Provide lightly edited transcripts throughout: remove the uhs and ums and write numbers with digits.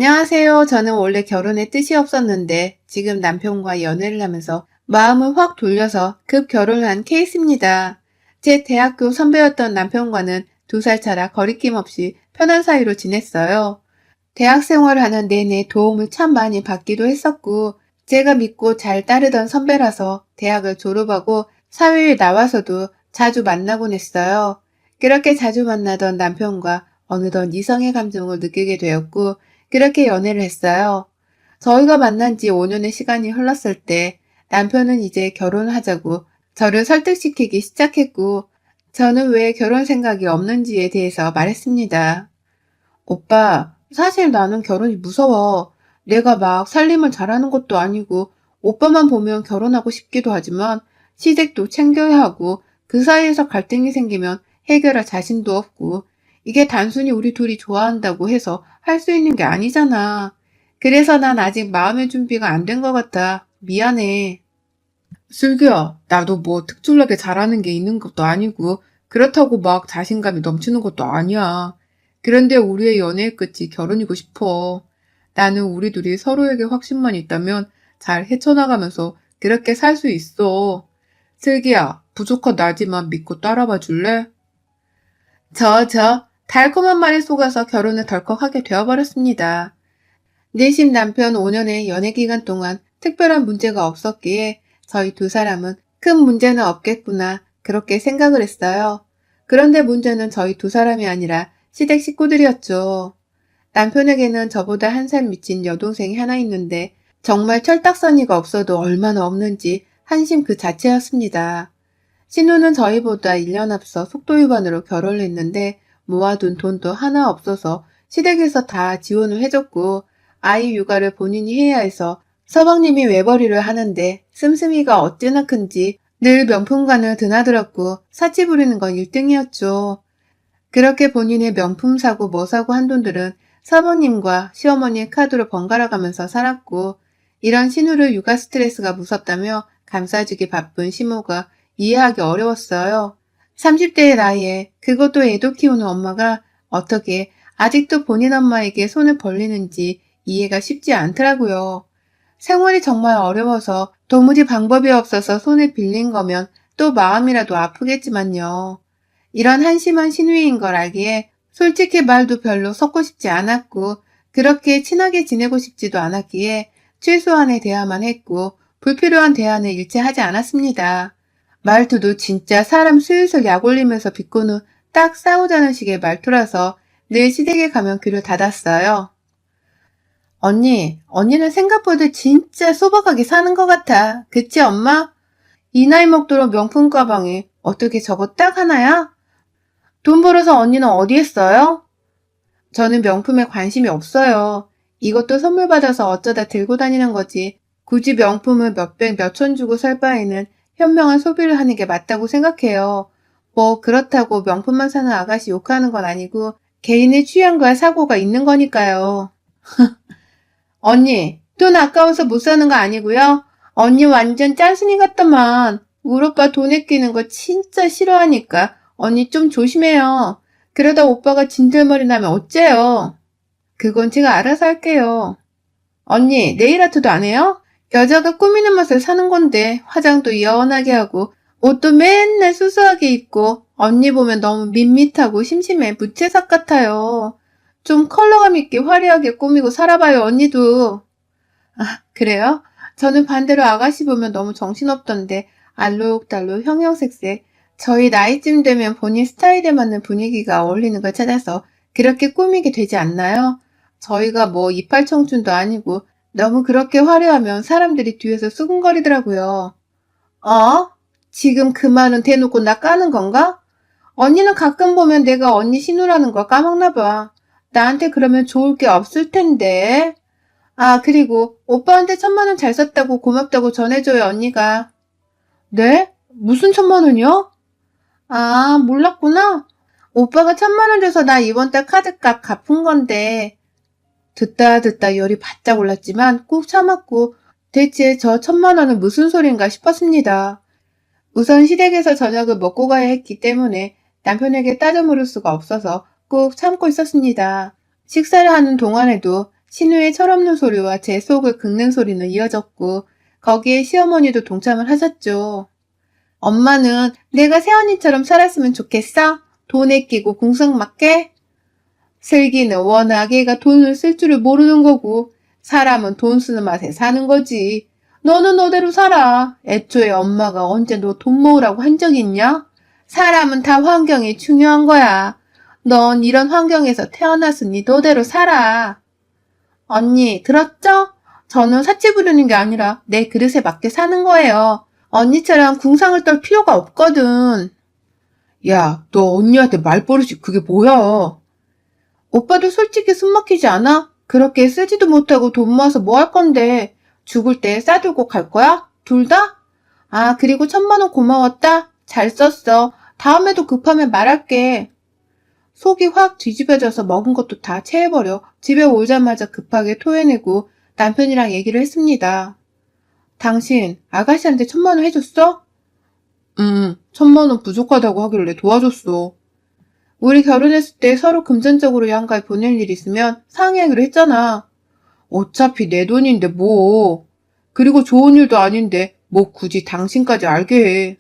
안녕하세요. 저는 원래 결혼에 뜻이 없었는데 지금 남편과 연애를 하면서 마음을 확 돌려서 급 결혼을 한 케이스입니다. 제 대학교 선배였던 남편과는 2살 차라 거리낌 없이 편한 사이로 지냈어요. 대학 생활을 하는 내내 도움을 참 많이 받기도 했었고, 제가 믿고 잘 따르던 선배라서 대학을 졸업하고 사회에 나와서도 자주 만나곤 했어요. 그렇게 자주 만나던 남편과 어느덧 이성의 감정을 느끼게 되었고, 그렇게 연애를 했어요. 저희가 만난 지 5년의 시간이 흘렀을 때 남편은 이제 결혼을 하자고 저를 설득시키기 시작했고, 저는 왜 결혼 생각이 없는지에 대해서 말했습니다. 오빠, 사실 나는 결혼이 무서워. 내가 막 살림을 잘하는 것도 아니고, 오빠만 보면 결혼하고 싶기도 하지만, 시댁도 챙겨야 하고, 그 사이에서 갈등이 생기면 해결할 자신도 없고, 이게 단순히 우리 둘이 좋아한다고 해서 할 수 있는 게 아니잖아. 그래서 난 아직 마음의 준비가 안 된 것 같아. 미안해. 슬기야, 나도 뭐 특출나게 잘하는 게 있는 것도 아니고, 그렇다고 막 자신감이 넘치는 것도 아니야. 그런데 우리의 연애의 끝이 결혼이고 싶어. 나는 우리 둘이 서로에게 확신만 있다면 잘 헤쳐나가면서 그렇게 살 수 있어. 슬기야, 부족한 나지만 믿고 따라봐 줄래? 달콤한 말에 속아서 결혼을 덜컥하게 되어버렸습니다. 내심 남편 5년의 연애 기간 동안 특별한 문제가 없었기에 저희 2사람은 큰 문제는 없겠구나 그렇게 생각을 했어요. 그런데 문제는 저희 2사람이 아니라 시댁 식구들이었죠. 남편에게는 저보다 1살 미친 여동생이 하나 있는데 정말 철딱서니가 없어도 얼마나 없는지 한심 그 자체였습니다. 신우는 저희보다 1년 앞서 속도 위반으로 결혼을 했는데 모아둔 돈도 하나 없어서 시댁에서 다 지원을 해줬고 아이 육아를 본인이 해야 해서 서방님이 외벌이를 하는데 씀씀이가 어찌나 큰지 늘 명품관을 드나들었고 사치 부리는 건 1등이었죠. 그렇게 본인의 명품 사고 뭐 사고 한 돈들은 사모님과 시어머니의 카드로 번갈아 가면서 살았고 이런 신우를 육아 스트레스가 무섭다며 감싸주기 바쁜 시모가 이해하기 어려웠어요. 30대의 나이에 그것도 애도 키우는 엄마가 어떻게 아직도 본인 엄마에게 손을 벌리는지 이해가 쉽지 않더라고요. 생활이 정말 어려워서 도무지 방법이 없어서 손을 빌린 거면 또 마음이라도 아프겠지만요. 이런 한심한 신우이인 걸 알기에 솔직히 말도 별로 섞고 싶지 않았고 그렇게 친하게 지내고 싶지도 않았기에 최소한의 대화만 했고 불필요한 대화는 일체 하지 않았습니다. 말투도 진짜 사람 슬슬 약 올리면서 비꼬는 딱 싸우자는 식의 말투라서 늘 시댁에 가면 귀를 닫았어요. 언니는 생각보다 진짜 소박하게 사는 것 같아. 그치, 엄마? 이 나이 먹도록 명품 가방에 어떻게 저거 딱 하나야? 돈 벌어서 언니는 어디에 써요? 저는 명품에 관심이 없어요. 이것도 선물 받아서 어쩌다 들고 다니는 거지. 굳이 명품을 몇백 몇천 주고 살 바에는 현명한 소비를 하는 게 맞다고 생각해요. 뭐 그렇다고 명품만 사는 아가씨 욕하는 건 아니고 개인의 취향과 사고가 있는 거니까요. 언니, 돈 아까워서 못 사는 거 아니고요? 언니 완전 짠순이 같더만. 우리 오빠 돈 아끼는 거 진짜 싫어하니까 언니 좀 조심해요. 그러다 오빠가 진절머리 나면 어째요? 그건 제가 알아서 할게요. 언니, 네일 아트도 안 해요? 여자가 꾸미는 맛을 사는 건데 화장도 연하게 하고 옷도 맨날 수수하게 입고 언니 보면 너무 밋밋하고 심심해 무채색 같아요. 좀 컬러감 있게 화려하게 꾸미고 살아봐요, 언니도. 아, 그래요? 저는 반대로 아가씨 보면 너무 정신없던데 알록달록 형형색색 저희 나이쯤 되면 본인 스타일에 맞는 분위기가 어울리는 걸 찾아서 그렇게 꾸미게 되지 않나요? 저희가 뭐 이팔 청춘도 아니고 너무 그렇게 화려하면 사람들이 뒤에서 수근거리더라고요. 어? 지금 그 말은 대놓고 나 까는 건가? 언니는 가끔 보면 내가 언니 신우라는 거 까먹나 봐. 나한테 그러면 좋을 게 없을 텐데. 아, 그리고 오빠한테 1,000만 원 잘 썼다고 고맙다고 전해줘요, 언니가. 네? 무슨 1,000만 원이요? 아, 몰랐구나. 오빠가 1,000만 원 줘서 나 이번 달 카드값 갚은 건데. 듣다 열이 바짝 올랐지만 꾹 참았고 대체 저 1,000만 원은 무슨 소린가 싶었습니다. 우선 시댁에서 저녁을 먹고 가야 했기 때문에 남편에게 따져 물을 수가 없어서 꾹 참고 있었습니다. 식사를 하는 동안에도 신우의 철없는 소리와 제 속을 긁는 소리는 이어졌고 거기에 시어머니도 동참을 하셨죠. 엄마는 내가 새언니처럼 살았으면 좋겠어? 돈에 끼고 궁상 맞게? 슬기는 워낙 애가 돈을 쓸 줄을 모르는 거고 사람은 돈 쓰는 맛에 사는 거지. 너는 너대로 살아. 애초에 엄마가 언제 너 돈 모으라고 한 적 있냐? 사람은 다 환경이 중요한 거야. 넌 이런 환경에서 태어났으니 너대로 살아. 언니, 들었죠? 저는 사치 부리는 게 아니라 내 그릇에 맞게 사는 거예요. 언니처럼 궁상을 떨 필요가 없거든. 야, 너 언니한테 말버릇이 그게 뭐야? 오빠도 솔직히 숨 막히지 않아? 그렇게 쓰지도 못하고 돈 모아서 뭐 할 건데? 죽을 때 싸들고 갈 거야? 둘 다? 아, 그리고 1,000만 원 고마웠다? 잘 썼어. 다음에도 급하면 말할게. 속이 확 뒤집어져서 먹은 것도 다 체해버려 집에 오자마자 급하게 토해내고 남편이랑 얘기를 했습니다. 당신 아가씨한테 1,000만 원 해줬어? 1,000만 원 부족하다고 하길래 도와줬어. 우리 결혼했을 때 서로 금전적으로 양가에 보낼 일 있으면 상의하기로 했잖아. 어차피 내 돈인데 뭐. 그리고 좋은 일도 아닌데 뭐 굳이 당신까지 알게 해.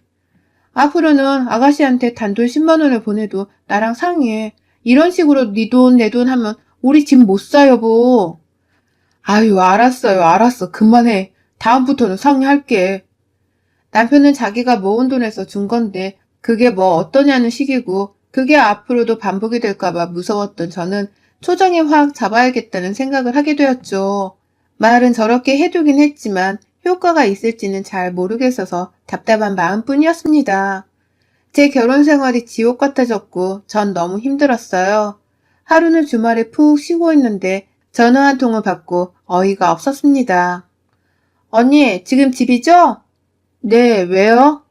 앞으로는 아가씨한테 단돈 10만 원을 보내도 나랑 상의해. 이런 식으로 네 돈, 내 돈 하면 우리 집 못 사, 여보. 아유, 알았어요, 알았어. 그만해. 다음부터는 상의할게. 남편은 자기가 모은 돈에서 준 건데 그게 뭐 어떠냐는 식이고 그게 앞으로도 반복이 될까봐 무서웠던 저는 초장에 확 잡아야겠다는 생각을 하게 되었죠. 말은 저렇게 해두긴 했지만 효과가 있을지는 잘 모르겠어서 답답한 마음뿐이었습니다. 제 결혼 생활이 지옥 같아졌고 전 너무 힘들었어요. 하루는 주말에 푹 쉬고 있는데 전화 한 통을 받고 어이가 없었습니다. 언니, 지금 집이죠? 네, 왜요?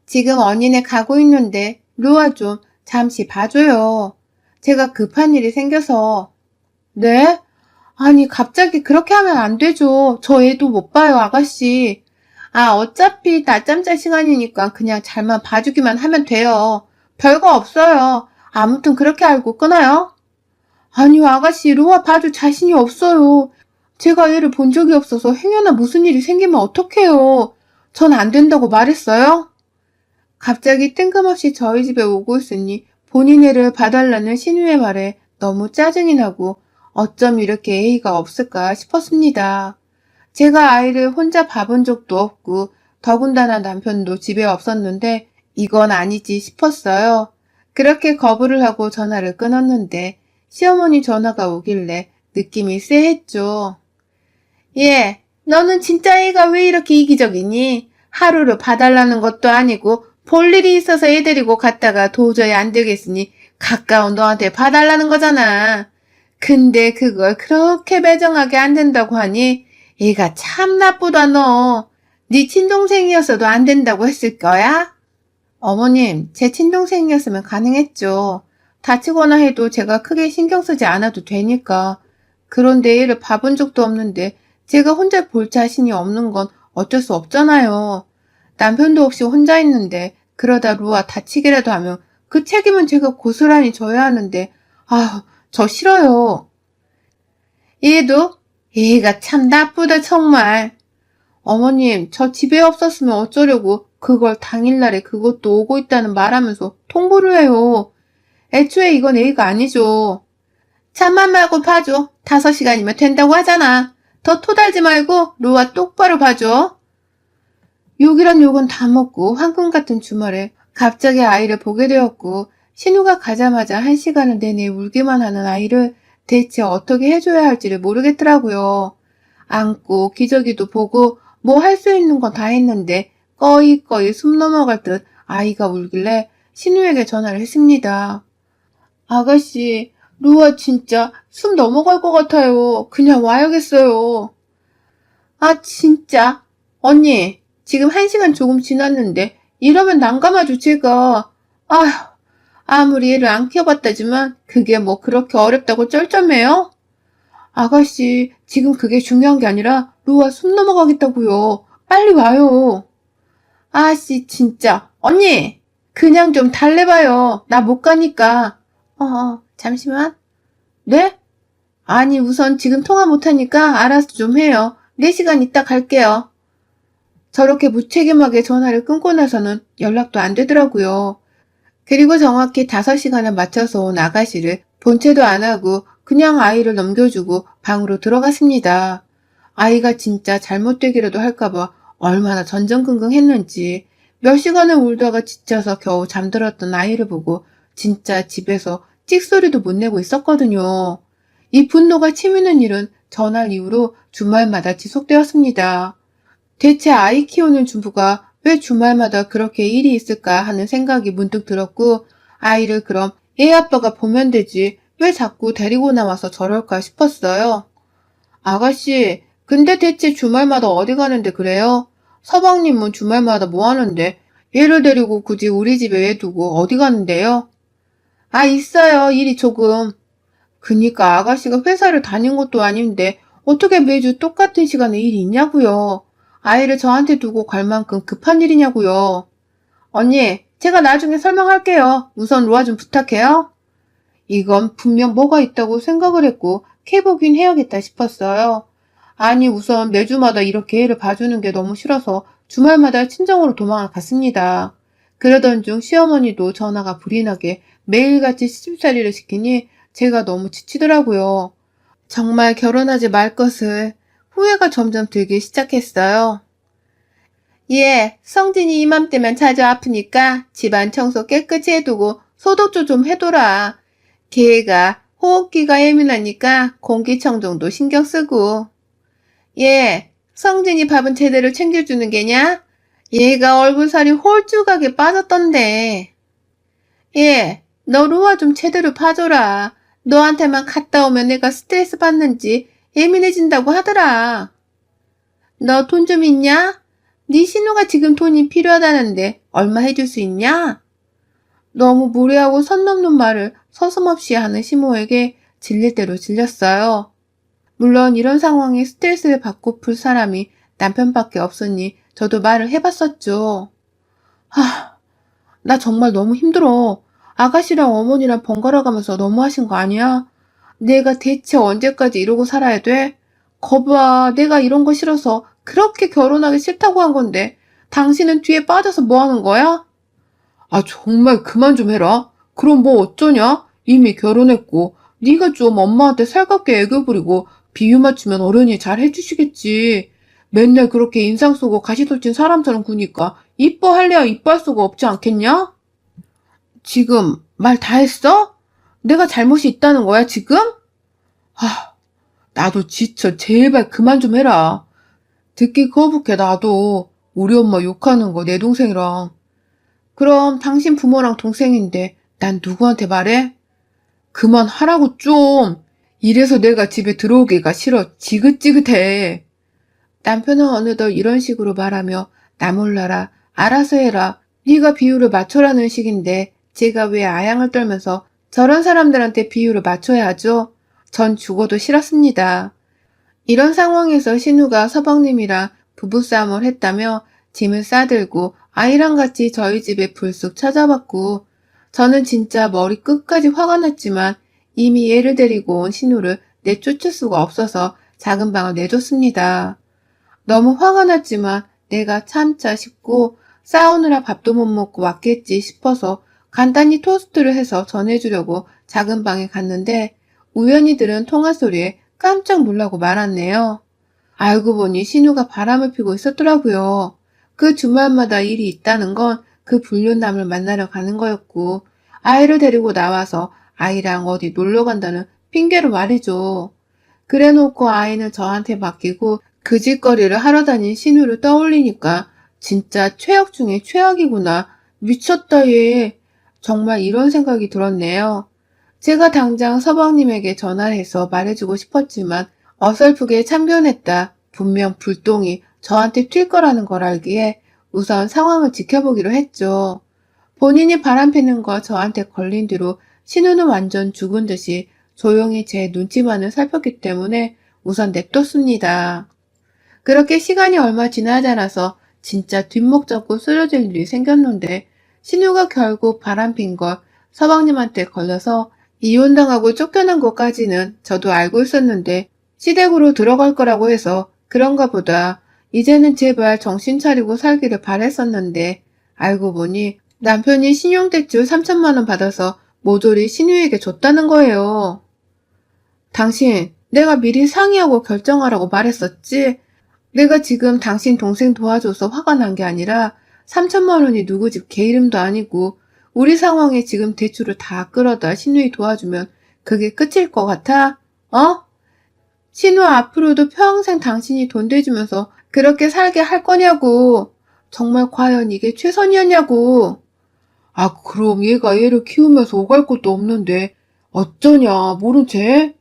지금 언니네 가고 있는데 루아 좀 잠시 봐줘요. 제가 급한 일이 생겨서. 네? 아니, 갑자기 그렇게 하면 안 되죠. 저 애도 못 봐요, 아가씨. 아, 어차피 낮잠 잘 시간이니까 그냥 잘만 봐주기만 하면 돼요. 별거 없어요. 아무튼 그렇게 알고 끊어요. 아니요, 아가씨, 루아 봐줄 자신이 없어요. 제가 얘를 본 적이 없어서 행여나 무슨 일이 생기면 어떡해요. 전 안 된다고 말했어요? 갑자기 뜬금없이 저희 집에 오고 있으니 본인 애를 봐달라는 신우의 말에 너무 짜증이 나고 어쩜 이렇게 예의가 없을까 싶었습니다. 제가 아이를 혼자 봐본 적도 없고 더군다나 남편도 집에 없었는데 이건 아니지 싶었어요. 그렇게 거부를 하고 전화를 끊었는데 시어머니 전화가 오길래 느낌이 쎄했죠. 예, 너는 진짜 애가 왜 이렇게 이기적이니? 하루를 봐달라는 것도 아니고 볼 일이 있어서 애 데리고 갔다가 도저히 안 되겠으니 가까운 너한테 봐달라는 거잖아. 근데 그걸 그렇게 매정하게 안 된다고 하니 얘가 참 나쁘다 너. 네 친동생이었어도 안 된다고 했을 거야? 어머님, 제 친동생이었으면 가능했죠. 다치거나 해도 제가 크게 신경 쓰지 않아도 되니까. 그런데 얘를 봐본 적도 없는데 제가 혼자 볼 자신이 없는 건 어쩔 수 없잖아요. 남편도 없이 혼자 있는데 그러다 루아 다치기라도 하면 그 책임은 제가 고스란히 져야 하는데 아휴, 저 싫어요. 얘도? 얘가 참 나쁘다 정말. 어머님, 저 집에 없었으면 어쩌려고 그걸 당일날에 그것도 오고 있다는 말하면서 통보를 해요. 애초에 이건 A가 아니죠. 잠만 말고 봐줘. 5시간이면 된다고 하잖아. 더 토달지 말고 루아 똑바로 봐줘. 욕이란 욕은 다 먹고 황금 같은 주말에 갑자기 아이를 보게 되었고 신우가 가자마자 1시간을 내내 울기만 하는 아이를 대체 어떻게 해줘야 할지를 모르겠더라고요. 안고 기저귀도 보고 뭐 할 수 있는 건 다 했는데 꺼이꺼이 숨 넘어갈 듯 아이가 울길래 신우에게 전화를 했습니다. 아가씨, 루아 진짜 숨 넘어갈 것 같아요. 그냥 와야겠어요. 아, 진짜. 언니, 지금 1시간 조금 지났는데 이러면 난감하죠, 제가. 아휴, 아무리 애를 안 키워봤다지만 그게 뭐 그렇게 어렵다고 쩔쩔매요? 아가씨, 지금 그게 중요한 게 아니라 루아 숨 넘어가겠다고요. 빨리 와요. 아씨, 진짜. 언니, 그냥 좀 달래봐요. 나 못 가니까. 잠시만. 네? 아니, 우선 지금 통화 못하니까 알아서 좀 해요. 4시간 있다 갈게요. 저렇게 무책임하게 전화를 끊고 나서는 연락도 안 되더라고요. 그리고 정확히 5시간을 맞춰서 온 아가씨를 본체도 안 하고 그냥 아이를 넘겨주고 방으로 들어갔습니다. 아이가 진짜 잘못되기라도 할까봐 얼마나 전전긍긍했는지 몇 시간을 울다가 지쳐서 겨우 잠들었던 아이를 보고 진짜 집에서 찍소리도 못 내고 있었거든요. 이 분노가 치미는 일은 전날 이후로 주말마다 지속되었습니다. 대체 아이 키우는 주부가 왜 주말마다 그렇게 일이 있을까 하는 생각이 문득 들었고, 아이를 그럼 애 아빠가 보면 되지 왜 자꾸 데리고 나와서 저럴까 싶었어요. 아가씨, 근데 대체 주말마다 어디 가는데 그래요? 서방님은 주말마다 뭐 하는데 얘를 데리고 굳이 우리 집에 왜 두고 어디 가는데요? 아, 있어요. 일이 조금. 그니까 아가씨가 회사를 다닌 것도 아닌데 어떻게 매주 똑같은 시간에 일이 있냐고요. 아이를 저한테 두고 갈 만큼 급한 일이냐고요. 언니, 제가 나중에 설명할게요. 우선 로아 좀 부탁해요. 이건 분명 뭐가 있다고 생각을 했고 캐보긴 해야겠다 싶었어요. 아니, 우선 매주마다 이렇게 애를 봐주는 게 너무 싫어서 주말마다 친정으로 도망을 갔습니다. 그러던 중 시어머니도 전화가 불이 나게 매일같이 시집살이를 시키니 제가 너무 지치더라고요. 정말 결혼하지 말 것을 후회가 점점 들기 시작했어요. 예, 성진이 이맘때면 자주 아프니까 집안 청소 깨끗이 해두고 소독도 좀 해둬라. 걔가 호흡기가 예민하니까 공기청정도 신경 쓰고. 예, 성진이 밥은 제대로 챙겨주는 게냐? 얘가 얼굴살이 홀쭉하게 빠졌던데. 예, 너 루아 좀 제대로 봐줘라. 너한테만 갔다 오면 내가 스트레스 받는지 예민해진다고 하더라. 너 돈 좀 있냐? 네 신우가 지금 돈이 필요하다는데 얼마 해줄 수 있냐? 너무 무례하고 선 넘는 말을 서슴없이 하는 시모에게 질릴 대로 질렸어요. 물론 이런 상황에 스트레스를 받고 풀 사람이 남편밖에 없으니 저도 말을 해봤었죠. 나 정말 너무 힘들어. 아가씨랑 어머니랑 번갈아 가면서 너무하신 거 아니야? 내가 대체 언제까지 이러고 살아야 돼? 거봐, 내가 이런 거 싫어서 그렇게 결혼하기 싫다고 한 건데 당신은 뒤에 빠져서 뭐 하는 거야? 아, 정말 그만 좀 해라. 그럼 뭐 어쩌냐? 이미 결혼했고 네가 좀 엄마한테 살갑게 애교 부리고 비유 맞추면 어른이 잘 해주시겠지. 맨날 그렇게 인상 쓰고 가시돌진 사람처럼 구니까 이뻐할래야 이뻐할 수가 없지 않겠냐? 지금 말 다 했어? 내가 잘못이 있다는 거야, 지금? 나도 지쳐. 제발 그만 좀 해라. 듣기 거북해, 나도. 우리 엄마 욕하는 거 내 동생이랑. 그럼 당신 부모랑 동생인데 난 누구한테 말해? 그만하라고 좀. 이래서 내가 집에 들어오기가 싫어. 지긋지긋해. 남편은 어느덧 이런 식으로 말하며 나 몰라라. 알아서 해라. 네가 비율을 맞춰라는 식인데 제가 왜 아양을 떨면서 저런 사람들한테 비율을 맞춰야 하죠? 전 죽어도 싫었습니다. 이런 상황에서 신우가 서방님이랑 부부싸움을 했다며 짐을 싸들고 아이랑 같이 저희 집에 불쑥 찾아왔고 저는 진짜 머리 끝까지 화가 났지만 이미 얘를 데리고 온 신우를 내쫓을 수가 없어서 작은 방을 내줬습니다. 너무 화가 났지만 내가 참자 싶고 싸우느라 밥도 못 먹고 왔겠지 싶어서 간단히 토스트를 해서 전해주려고 작은 방에 갔는데 우연히 들은 통화 소리에 깜짝 놀라고 말았네요. 알고 보니 신우가 바람을 피고 있었더라고요. 그 주말마다 일이 있다는 건 그 불륜남을 만나러 가는 거였고 아이를 데리고 나와서 아이랑 어디 놀러 간다는 핑계로 말이죠. 그래놓고 아이는 저한테 맡기고 그 짓거리를 하러 다닌 신우를 떠올리니까 진짜 최악 중에 최악이구나. 미쳤다 얘. 정말 이런 생각이 들었네요. 제가 당장 서방님에게 전화를 해서 말해주고 싶었지만 어설프게 참견했다. 분명 불똥이 저한테 튈 거라는 걸 알기에 우선 상황을 지켜보기로 했죠. 본인이 바람피는 거 저한테 걸린 뒤로 신우는 완전 죽은 듯이 조용히 제 눈치만을 살폈기 때문에 우선 냅뒀습니다. 그렇게 시간이 얼마 지나지 않아서 진짜 뒷목 잡고 쓰러질 일이 생겼는데 신우가 결국 바람핀 걸 서방님한테 걸려서 이혼당하고 쫓겨난 것까지는 저도 알고 있었는데 시댁으로 들어갈 거라고 해서 그런가 보다. 이제는 제발 정신 차리고 살기를 바랬었는데 알고 보니 남편이 신용대출 3천만 원 받아서 모조리 신우에게 줬다는 거예요. 당신, 내가 미리 상의하고 결정하라고 말했었지? 내가 지금 당신 동생 도와줘서 화가 난 게 아니라 3천만 원이 누구 집 개 이름도 아니고 우리 상황에 지금 대출을 다 끌어다 신우이 도와주면 그게 끝일 것 같아? 어? 신우 앞으로도 평생 당신이 돈 대주면서 그렇게 살게 할 거냐고. 정말 과연 이게 최선이었냐고. 아, 그럼 얘가 얘를 키우면서 오갈 것도 없는데 어쩌냐, 모른 채?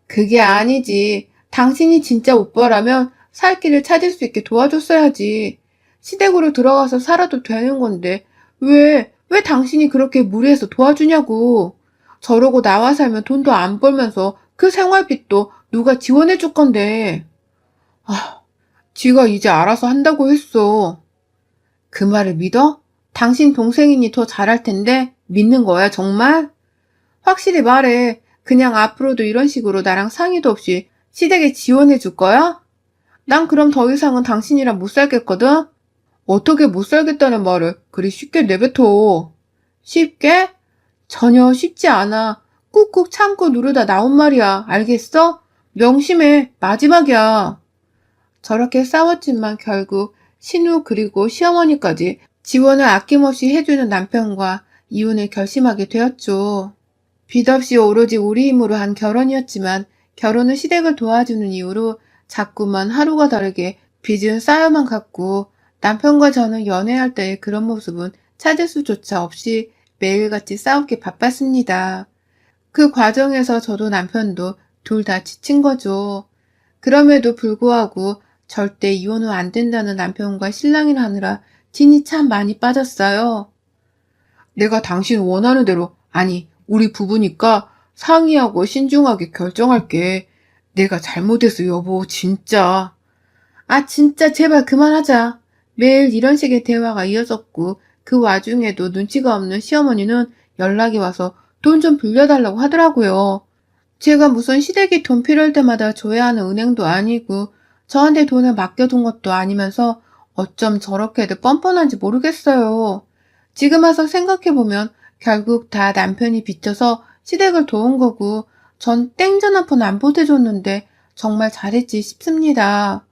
그게 아니지. 당신이 진짜 오빠라면 살 길을 찾을 수 있게 도와줬어야지. 시댁으로 들어가서 살아도 되는 건데 왜 당신이 그렇게 무리해서 도와주냐고. 저러고 나와 살면 돈도 안 벌면서 그 생활비도 누가 지원해 줄 건데. 아, 지가 이제 알아서 한다고 했어. 그 말을 믿어? 당신 동생이니 더 잘할 텐데 믿는 거야, 정말? 확실히 말해. 그냥 앞으로도 이런 식으로 나랑 상의도 없이 시댁에 지원해 줄 거야? 난 그럼 더 이상은 당신이랑 못 살겠거든? 어떻게 못 살겠다는 말을 그리 쉽게 내뱉어. 쉽게? 전혀 쉽지 않아. 꾹꾹 참고 누르다 나온 말이야. 알겠어? 명심해. 마지막이야. 저렇게 싸웠지만 결국 신우 그리고 시어머니까지 지원을 아낌없이 해주는 남편과 이혼을 결심하게 되었죠. 빚 없이 오로지 우리 힘으로 한 결혼이었지만 결혼은 시댁을 도와주는 이유로 자꾸만 하루가 다르게 빚은 쌓여만 갔고 남편과 저는 연애할 때의 그런 모습은 찾을 수조차 없이 매일같이 싸우기 바빴습니다. 그 과정에서 저도 남편도 둘 다 지친 거죠. 그럼에도 불구하고 절대 이혼은 안 된다는 남편과 신랑이라 하느라 진이 참 많이 빠졌어요. 내가 당신 원하는 대로, 아니, 우리 부부니까 상의하고 신중하게 결정할게. 내가 잘못했어, 여보, 진짜. 아, 진짜 제발 그만하자. 매일 이런 식의 대화가 이어졌고 그 와중에도 눈치가 없는 시어머니는 연락이 와서 돈 좀 빌려달라고 하더라고요. 제가 무슨 시댁이 돈 필요할 때마다 줘야 하는 은행도 아니고 저한테 돈을 맡겨둔 것도 아니면서 어쩜 저렇게도 뻔뻔한지 모르겠어요. 지금 와서 생각해보면 결국 다 남편이 빚져서 시댁을 도운 거고 전 땡전 한 푼 안 보태줬는데 정말 잘했지 싶습니다.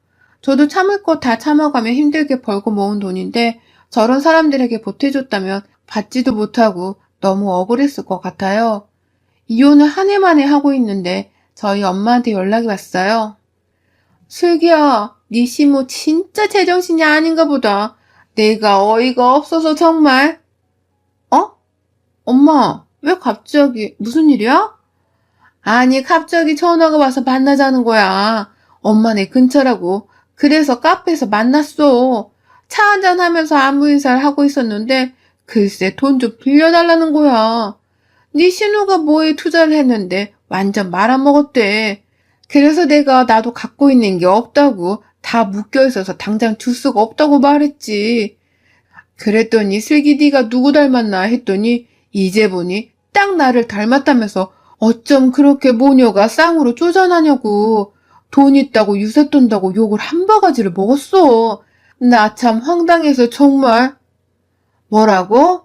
저도 참을 거 다 참아가며 힘들게 벌고 모은 돈인데 저런 사람들에게 보태줬다면 받지도 못하고 너무 억울했을 것 같아요. 이혼을 한 해 만에 하고 있는데 저희 엄마한테 연락이 왔어요. 슬기야, 네 시모 진짜 제정신이 아닌가 보다. 내가 어이가 없어서 정말. 어? 엄마, 왜 갑자기 무슨 일이야? 아니, 갑자기 전화가 와서 만나자는 거야. 엄마 내 근처라고. 그래서 카페에서 만났어. 차 한잔 하면서 안부 인사를 하고 있었는데 글쎄 돈 좀 빌려달라는 거야. 네 신우가 뭐에 투자를 했는데 완전 말아먹었대. 그래서 내가 나도 갖고 있는 게 없다고 다 묶여있어서 당장 줄 수가 없다고 말했지. 그랬더니 슬기 네가 누구 닮았나 했더니 이제 보니 딱 나를 닮았다면서 어쩜 그렇게 모녀가 쌍으로 쪼잔하냐고. 돈 있다고 유세 떤다고 욕을 한 바가지를 먹었어. 나 참 황당해서 정말. 뭐라고?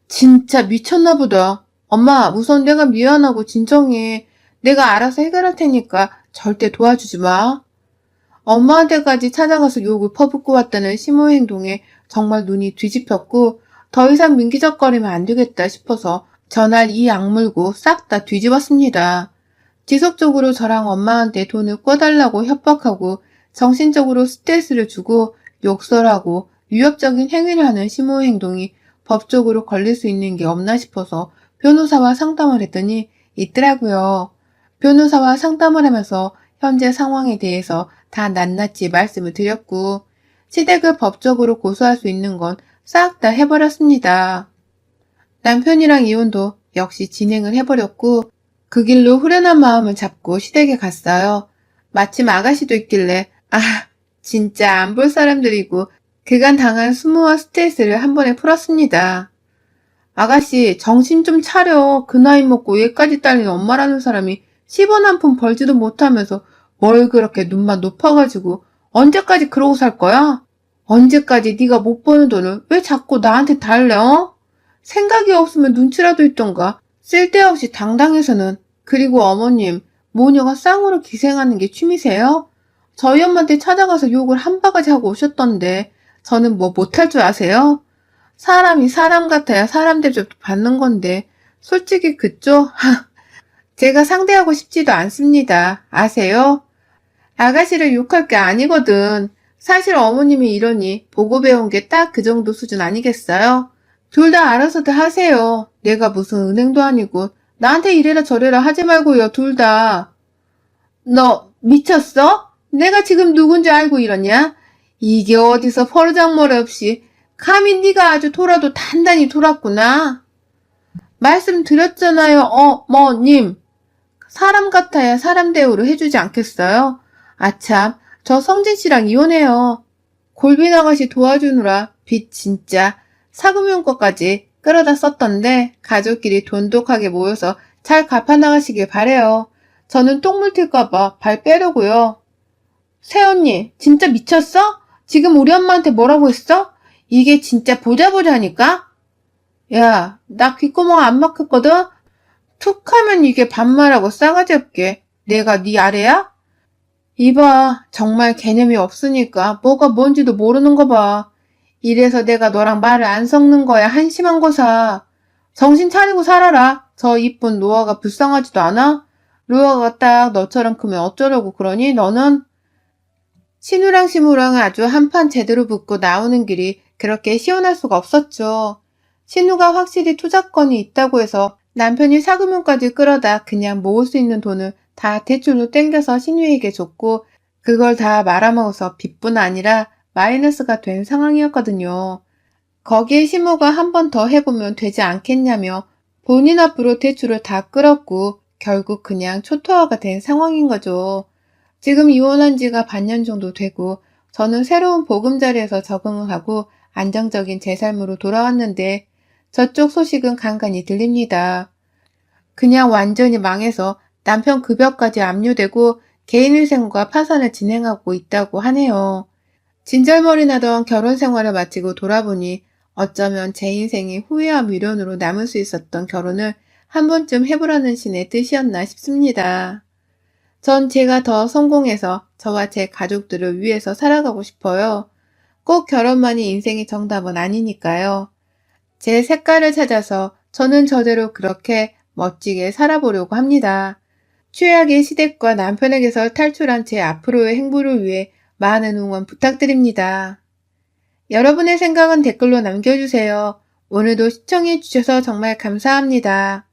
진짜 미쳤나 보다. 엄마, 우선 내가 미안하고 진정해. 내가 알아서 해결할 테니까 절대 도와주지 마. 엄마한테까지 찾아가서 욕을 퍼붓고 왔다는 시모 행동에 정말 눈이 뒤집혔고 더 이상 민기적거리면 안 되겠다 싶어서 전날 이 악물고 싹 다 뒤집었습니다. 지속적으로 저랑 엄마한테 돈을 꿔달라고 협박하고 정신적으로 스트레스를 주고 욕설하고 위협적인 행위를 하는 시모 행동이 법적으로 걸릴 수 있는 게 없나 싶어서 변호사와 상담을 했더니 있더라고요. 변호사와 상담을 하면서 현재 상황에 대해서 다 낱낱이 말씀을 드렸고 시댁을 법적으로 고소할 수 있는 건 싹 다 해버렸습니다. 남편이랑 이혼도 역시 진행을 해버렸고 그 길로 후련한 마음을 잡고 시댁에 갔어요. 마침 아가씨도 있길래 진짜 안 볼 사람들이고 그간 당한 수모와 스트레스를 한 번에 풀었습니다. 아가씨, 정신 좀 차려. 그 나이 먹고 얘까지 딸린 엄마라는 사람이 10원 한 푼 벌지도 못하면서 뭘 그렇게 눈만 높아가지고 언제까지 그러고 살 거야? 언제까지 네가 못 버는 돈을 왜 자꾸 나한테 달래, 어? 생각이 없으면 눈치라도 있던가. 쓸데없이 당당해서는. 그리고 어머님, 모녀가 쌍으로 기생하는 게 취미세요? 저희 엄마한테 찾아가서 욕을 한 바가지 하고 오셨던데 저는 뭐 못할 줄 아세요? 사람이 사람 같아야 사람 대접도 받는 건데 솔직히 그쪽? 제가 상대하고 싶지도 않습니다. 아세요? 아가씨를 욕할 게 아니거든. 사실 어머님이 이러니 보고 배운 게 딱 그 정도 수준 아니겠어요? 둘 다 알아서들 하세요. 내가 무슨 은행도 아니고 나한테 이래라 저래라 하지 말고요, 둘 다. 너 미쳤어? 내가 지금 누군지 알고 이러냐? 이게 어디서 버르장머리 없이 감히 네가 아주 돌아도 단단히 돌았구나. 말씀드렸잖아요, 어머님. 사람 같아야 사람 대우를 해주지 않겠어요? 아참, 저 성진 씨랑 이혼해요. 골빈 아가씨 도와주느라 빚 진짜 사금융 거까지 끌어다 썼던데 가족끼리 돈독하게 모여서 잘 갚아나가시길 바래요. 저는 똥물 튈까봐 발 빼려고요. 새언니, 진짜 미쳤어? 지금 우리 엄마한테 뭐라고 했어? 이게 진짜 보자보자니까? 야, 나 귓구멍 안 막혔거든? 툭 하면 이게 반말하고 싸가지 없게. 내가 네 아래야? 이봐, 정말 개념이 없으니까 뭐가 뭔지도 모르는 거 봐. 이래서 내가 너랑 말을 안 섞는 거야, 한심한 거사. 정신 차리고 살아라. 저 이쁜 로아가 불쌍하지도 않아? 로아가 딱 너처럼 크면 어쩌려고 그러니, 너는? 신우랑 시무랑 아주 한판 제대로 붙고 나오는 길이 그렇게 시원할 수가 없었죠. 신우가 확실히 투자권이 있다고 해서 남편이 사금융까지 끌어다 그냥 모을 수 있는 돈을 다 대출로 땡겨서 신우에게 줬고 그걸 다 말아먹어서 빚뿐 아니라 마이너스가 된 상황이었거든요. 거기에 시무가 한 번 더 해보면 되지 않겠냐며 본인 앞으로 대출을 다 끌었고 결국 그냥 초토화가 된 상황인 거죠. 지금 이혼한 지가 반년 정도 되고 저는 새로운 보금자리에서 적응을 하고 안정적인 제 삶으로 돌아왔는데 저쪽 소식은 간간히 들립니다. 그냥 완전히 망해서 남편 급여까지 압류되고 개인위생과 파산을 진행하고 있다고 하네요. 진절머리 나던 결혼 생활을 마치고 돌아보니 어쩌면 제 인생이 후회와 미련으로 남을 수 있었던 결혼을 한 번쯤 해보라는 신의 뜻이었나 싶습니다. 전 제가 더 성공해서 저와 제 가족들을 위해서 살아가고 싶어요. 꼭 결혼만이 인생의 정답은 아니니까요. 제 색깔을 찾아서 저는 저대로 그렇게 멋지게 살아보려고 합니다. 최악의 시댁과 남편에게서 탈출한 제 앞으로의 행보를 위해 많은 응원 부탁드립니다. 여러분의 생각은 댓글로 남겨주세요. 오늘도 시청해주셔서 정말 감사합니다.